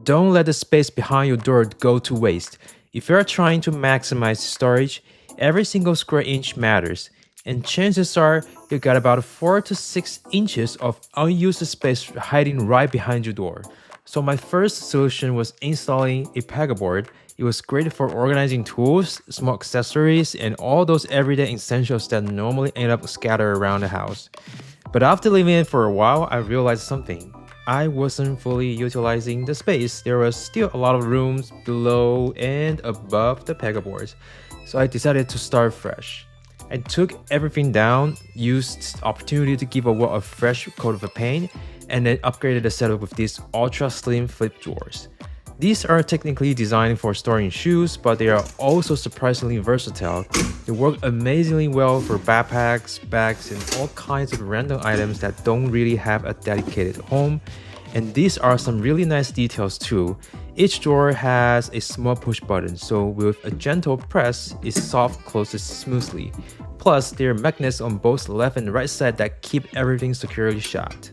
don't let the space behind your door go to waste. If you're trying to maximize storage, every single square inch matters, and chances are you got about 4 to 6 inches of unused space hiding right behind your door. So my first solution was installing a pegboard. It was great for organizing tools, small accessories, and all those everyday essentials that normally end up scattered around the house. But after living in for a while, I realized something. I wasn't fully utilizing the space. There was still a lot of rooms below and above the pegboards, so I decided to start fresh. I took everything down, used the opportunity to give a wall a fresh coat of paint, and then upgraded the setup with these ultra slim flip drawers. These are technically designed for storing shoes, but they are also surprisingly versatile. They work amazingly well for backpacks, bags, and all kinds of random items that don't really have a dedicated home. And these are some really nice details too. Each drawer has a small push button, so with a gentle press, it soft closes smoothly. Plus, there are magnets on both left and right side that keep everything securely shut.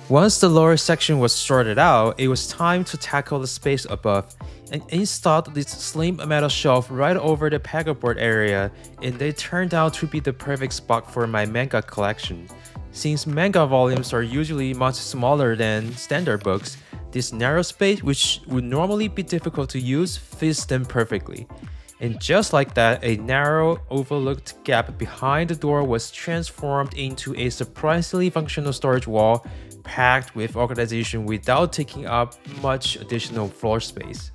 Once the lower section was sorted out, it was time to tackle the space above and installed this slim metal shelf right over the pegboard area, and they turned out to be the perfect spot for my manga collection. Since manga volumes are usually much smaller than standard books, this narrow space, which would normally be difficult to use, fits them perfectly. And just like that, a narrow, overlooked gap behind the door was transformed into a surprisingly functional storage wall, packed with organization without taking up much additional floor space.